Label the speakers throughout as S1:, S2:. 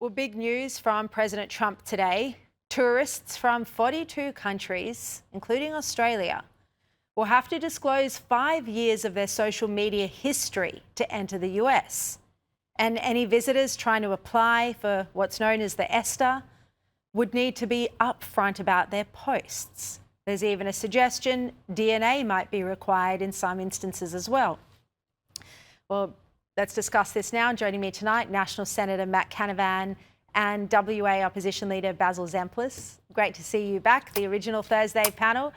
S1: Well, big news from President Trump today. Tourists from 42 countries, including Australia, will have to disclose 5 years of their social media history to enter the US. And any visitors trying to apply for what's known as the ESTA would need to be upfront about their posts. There's even a suggestion DNA might be required in some instances as well. Well, let's discuss this now. Joining me tonight, National Senator Matt Canavan and WA Opposition Leader Basil Zemplis. Great to see you back, the original Thursday panel.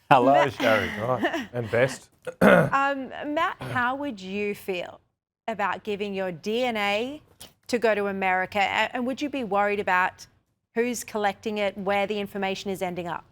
S2: Hello, Sharri. Right. And best.
S1: Matt, how would you feel about giving your DNA to go to America? And would you be worried about who's collecting it, where the information is ending up?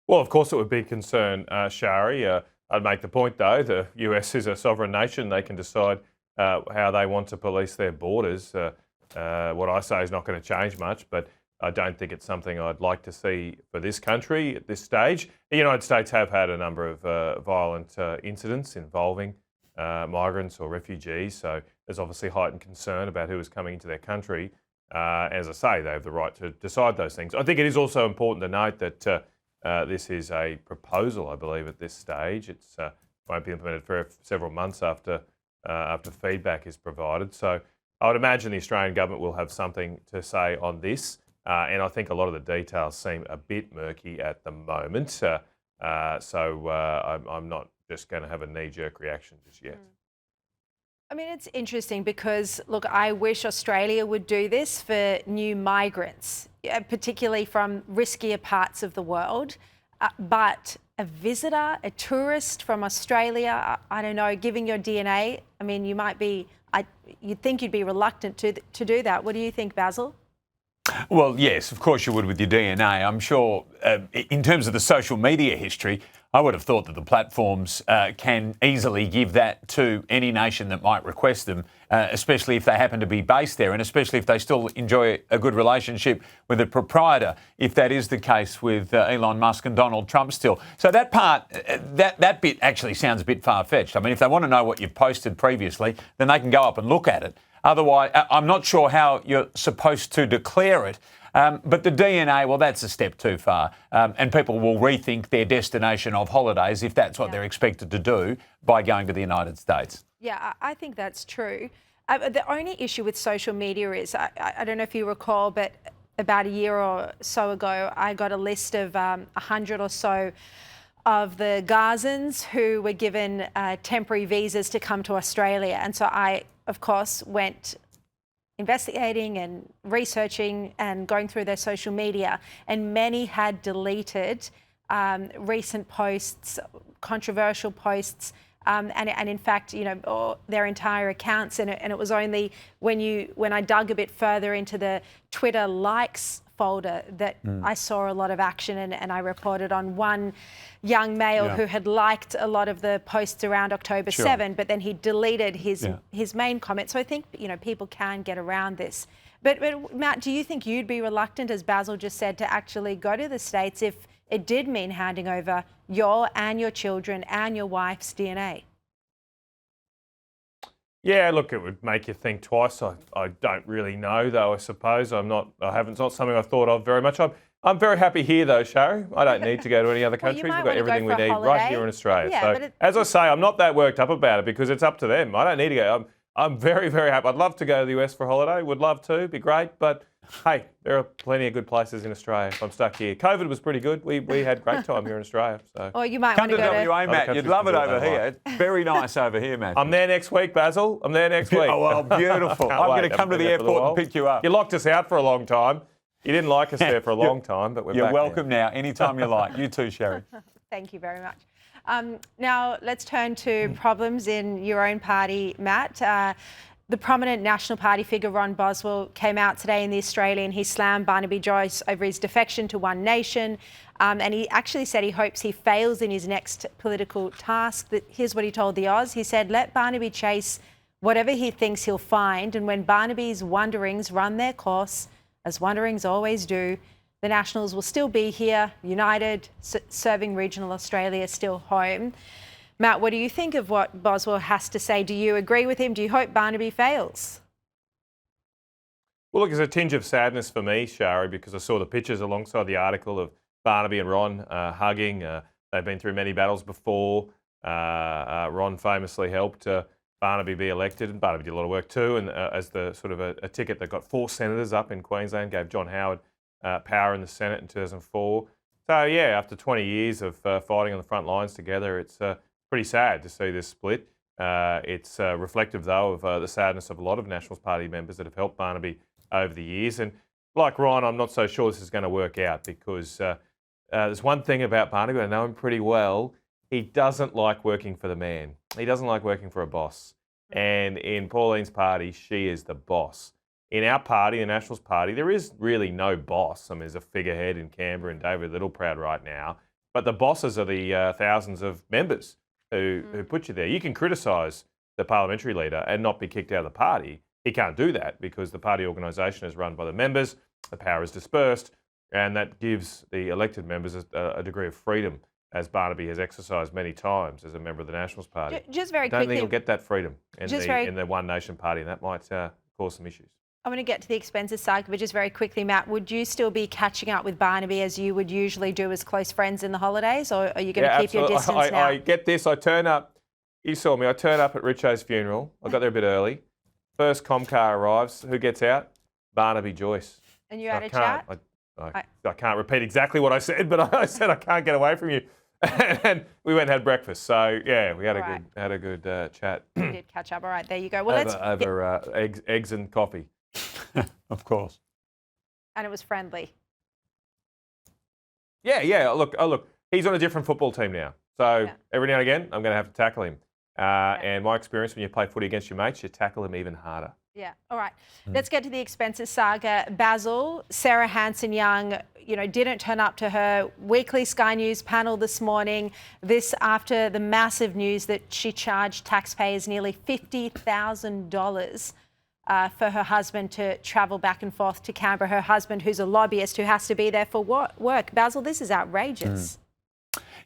S2: Well, of course it would be a concern, Sharri. I'd make the point, though, the US is a sovereign nation. They can decide how they want to police their borders. What I say is not going to change much, but I don't think it's something I'd like to see for this country at this stage. The United States have had a number of violent incidents involving migrants or refugees, so there's obviously heightened concern about who is coming into their country. As I say, they have the right to decide those things. I think it is also important to note that this is a proposal, I believe, at this stage. It won't be implemented for several months after feedback is provided. So I would imagine the Australian government will have something to say on this. And I think a lot of the details seem a bit murky at the moment. So I'm not just going to have a knee-jerk reaction just yet.
S1: I mean, it's interesting because, look, I wish Australia would do this for new migrants, particularly from riskier parts of the world. But a visitor, a tourist from Australia, I don't know, giving your DNA, I mean, you'd think you'd be reluctant to do that. What do you think, Basil?
S3: Well, yes, of course you would with your DNA. I'm sure in terms of the social media history, I would have thought that the platforms can easily give that to any nation that might request them, especially if they happen to be based there and especially if they still enjoy a good relationship with the proprietor, if that is the case with Elon Musk and Donald Trump still. So that part, that bit actually sounds a bit far-fetched. I mean, if they want to know what you've posted previously, then they can go up and look at it. Otherwise, I'm not sure how you're supposed to declare it. But the DNA, well, that's a step too far. And people will rethink their destination of holidays if that's what they're expected to do by going to the United States.
S1: Yeah, I think that's true. The only issue with social media is, I don't know if you recall, but about a year or so ago, I got a list of 100 or so of the Gazans who were given temporary visas to come to Australia. And so I, of course, went investigating and researching and going through their social media, and many had deleted recent posts, controversial posts, and in fact, you know, their entire accounts. And it was only when I dug a bit further into the Twitter likes folder that I saw a lot of action, and I reported on one young male who had liked a lot of the posts around October 7, but then he deleted his main comment. So I think, you know, people can get around this. But Matt, do you think you'd be reluctant, as Basil just said, to actually go to the States if it did mean handing over your and your children and your wife's DNA?
S2: Yeah, look, it would make you think twice. I don't really know, though, I suppose. It's not something I've thought of very much. I'm very happy here, though, Sharri. I don't need to go to any other countries. We've got everything we need right here in Australia.
S1: Yeah,
S2: so, as I say, I'm not that worked up about it because it's up to them. I don't need to go. I'm very, very happy. I'd love to go to the US for a holiday. Would love to. Be great. But, hey, there are plenty of good places in Australia if I'm stuck here. COVID was pretty good. We had great time here in Australia. So.
S1: Or you might
S3: Come
S1: want to go
S3: to WA, Matt. You'd love it over here. It's very nice over here, Matt.
S2: I'm there next week, Basil. I'm there next week.
S3: Oh, well, beautiful. I'm going to come to the airport and pick you up.
S2: You locked us out for a long time. You didn't like us there for a long time, but we're back.
S3: You're welcome now, anytime you like. You too, Sharri.
S1: Thank you very much. Now, let's turn to problems in your own party, Matt. The prominent National Party figure, Ron Boswell, came out today in The Australian. He slammed Barnaby Joyce over his defection to One Nation. And he actually said he hopes he fails in his next political task. Here's what he told the Oz. He said, let Barnaby chase whatever he thinks he'll find. And when Barnaby's wanderings run their course, as wanderings always do, the Nationals will still be here, united, serving regional Australia still home. Matt, what do you think of what Boswell has to say? Do you agree with him? Do you hope Barnaby fails?
S2: Well, look, there's a tinge of sadness for me, Sharri, because I saw the pictures alongside the article of Barnaby and Ron hugging. They've been through many battles before. Ron famously helped Barnaby be elected, and Barnaby did a lot of work too. And as the sort of a ticket that got 4 senators up in Queensland, gave John Howard power in the Senate in 2004. So yeah, after 20 years of fighting on the front lines together, it's pretty sad to see this split. It's reflective, though, of the sadness of a lot of Nationals Party members that have helped Barnaby over the years. And like Ron, I'm not so sure this is going to work out, because there's one thing about Barnaby, I know him pretty well. He doesn't like working for the man. He doesn't like working for a boss. And in Pauline's party, she is the boss. In our party, the Nationals Party, there is really no boss. I mean, there's a figurehead in Canberra and David Littleproud right now. But the bosses are the thousands of members who put you there. You can criticise the parliamentary leader and not be kicked out of the party. He can't do that because the party organisation is run by the members, the power is dispersed, and that gives the elected members a degree of freedom, as Barnaby has exercised many times as a member of the Nationals Party.
S1: Just very
S2: I don't
S1: quickly,
S2: think he'll get that freedom in the One Nation Party, and that might cause some issues.
S1: I'm going to get to the expenses side, but just very quickly, Matt, would you still be catching up with Barnaby as you would usually do as close friends in the holidays, or are you going to keep your distance now?
S2: I get this. I turn up. You saw me. I turn up at Richo's funeral. I got there a bit early. First Comcar arrives. Who gets out? Barnaby Joyce.
S1: And you had a chat?
S2: I can't repeat exactly what I said, but I said I can't get away from you. And we went and had breakfast. So yeah, we had a good chat.
S1: We did catch up. All right, there you go. Well,
S2: over eggs and coffee.
S3: Of course.
S1: And it was friendly.
S2: Yeah. Look, he's on a different football team now. So every now and again, I'm going to have to tackle him. And my experience, when you play footy against your mates, you tackle him even harder.
S1: Yeah. All right. Let's get to the expenses saga. Basil, Sarah Hanson-Young, didn't turn up to her weekly Sky News panel this morning. This after the massive news that she charged taxpayers nearly $50,000 for her husband to travel back and forth to Canberra. Her husband, who's a lobbyist, who has to be there for work. Basil, this is outrageous.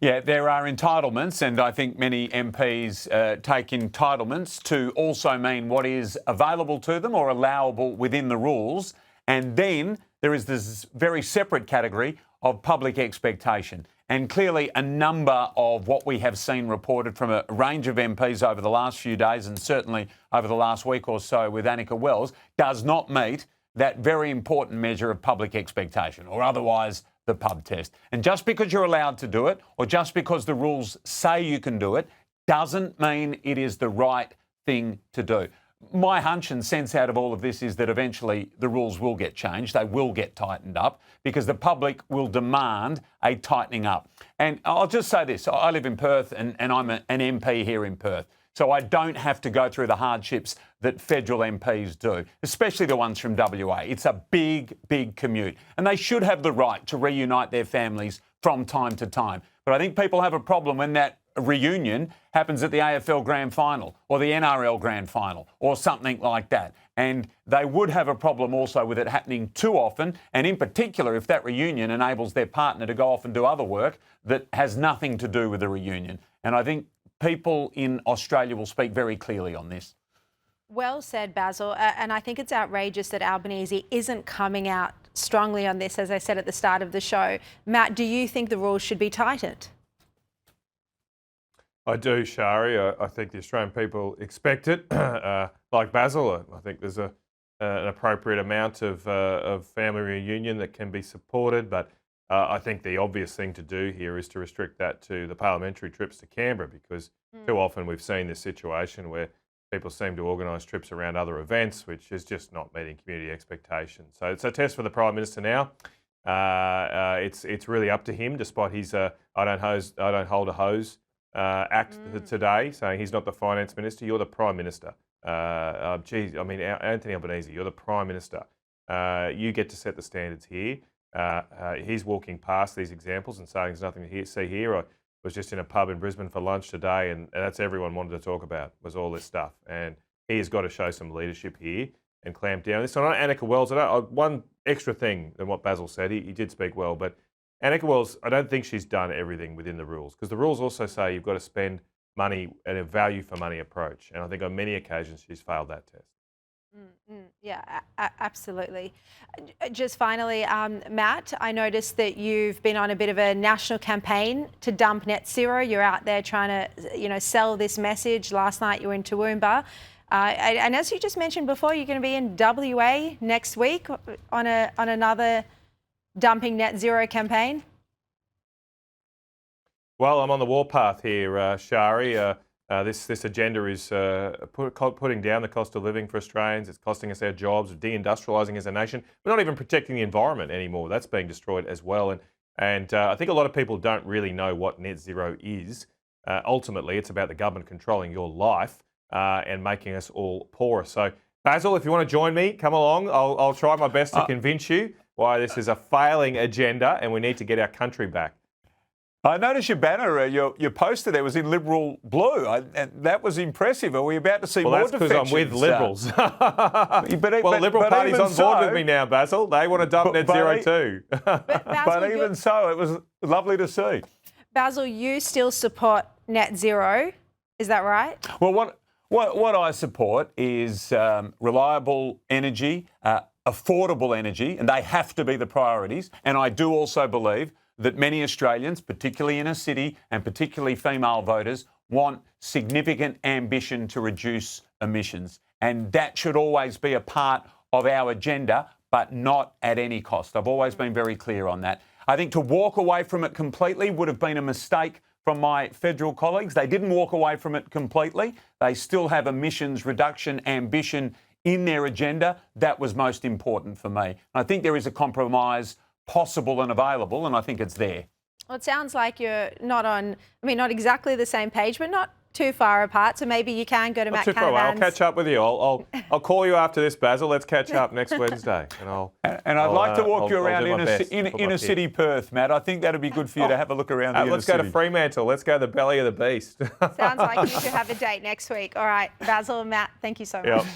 S3: Yeah, there are entitlements, and I think many MPs take entitlements to also mean what is available to them or allowable within the rules. And then there is this very separate category of public expectation. And clearly a number of what we have seen reported from a range of MPs over the last few days, and certainly over the last week or so with Annika Wells, does not meet that very important measure of public expectation, or otherwise the pub test. And just because you're allowed to do it, or just because the rules say you can do it, doesn't mean it is the right thing to do. My hunch and sense out of all of this is that eventually the rules will get changed. They will get tightened up because the public will demand a tightening up. And I'll just say this. I live in Perth and I'm an MP here in Perth. So I don't have to go through the hardships that federal MPs do, especially the ones from WA. It's a big, big commute. And they should have the right to reunite their families from time to time. But I think people have a problem when that reunion happens at the AFL Grand Final or the NRL Grand Final or something like that. And they would have a problem also with it happening too often, and in particular if that reunion enables their partner to go off and do other work that has nothing to do with the reunion. And I think people in Australia will speak very clearly on this.
S1: Well said, Basil. And I think it's outrageous that Albanese isn't coming out strongly on this, as I said at the start of the show. Matt, do you think the rules should be tightened?
S2: I do, Sharri. I think the Australian people expect it. Like Basil, I think there's an appropriate amount of family reunion that can be supported, but I think the obvious thing to do here is to restrict that to the parliamentary trips to Canberra, because too often we've seen this situation where people seem to organise trips around other events, which is just not meeting community expectations. So it's a test for the Prime Minister now. It's really up to him, despite his I don't hold a hose act today, saying he's not the Finance Minister, you're the Prime Minister. Anthony Albanese, you're the Prime Minister. You get to set the standards here. He's walking past these examples and saying there's nothing to see here. I was just in a pub in Brisbane for lunch today, and that's everyone wanted to talk about, was all this stuff. And he has got to show some leadership here and clamp down this. So on Annika Wells, one extra thing than what Basil said, he did speak well, but Annika Wells, I don't think she's done everything within the rules, because the rules also say you've got to spend money at a value for money approach. And I think on many occasions she's failed that test.
S1: Yeah, absolutely. Just finally, Matt, I noticed that you've been on a bit of a national campaign to dump net zero. You're out there trying to, sell this message. Last night you were in Toowoomba. And as you just mentioned before, you're going to be in WA next week on another dumping net zero campaign.
S2: Well, I'm on the warpath here, Sharri. This agenda is putting down the cost of living for Australians. It's costing us our jobs, deindustrialising as a nation. We're not even protecting the environment anymore. That's being destroyed as well. And I think a lot of people don't really know what net zero is. Ultimately, it's about the government controlling your life and making us all poorer. So, Basil, if you want to join me, come along. I'll try my best to convince you why this is a failing agenda and we need to get our country back.
S3: I noticed your banner, your poster there was in Liberal blue. And that was impressive. Are we about to see more defections?
S2: Well, that's because I'm with Liberals. Well, Liberal Party's on board with me now, Basil. They want to dump net zero too.
S3: But even so, it was lovely to see. Basil,
S1: you still support net zero, is that right?
S3: Well, what I support is reliable energy, affordable energy, and they have to be the priorities. And I do also believe that many Australians, particularly inner city and particularly female voters, want significant ambition to reduce emissions. And that should always be a part of our agenda, but not at any cost. I've always been very clear on that. I think to walk away from it completely would have been a mistake from my federal colleagues. They didn't walk away from it completely. They still have emissions reduction ambition in their agenda. That was most important for me. I think there is a compromise possible and available, and I think it's there.
S1: Well, it sounds like you're not exactly the same page, but not too far apart. So maybe you can go to Matt Canavan's.
S2: I'll catch up with you. I'll call you after this, Basil. Let's catch up next Wednesday.
S3: And I'd like to walk you around inner city Perth, Matt. I think that'd be good for you to have a look around the inner city.
S2: Let's go to Fremantle. Let's go to the belly of the beast.
S1: Sounds like you should have a date next week. All right, Basil and Matt, thank you so much. Yep.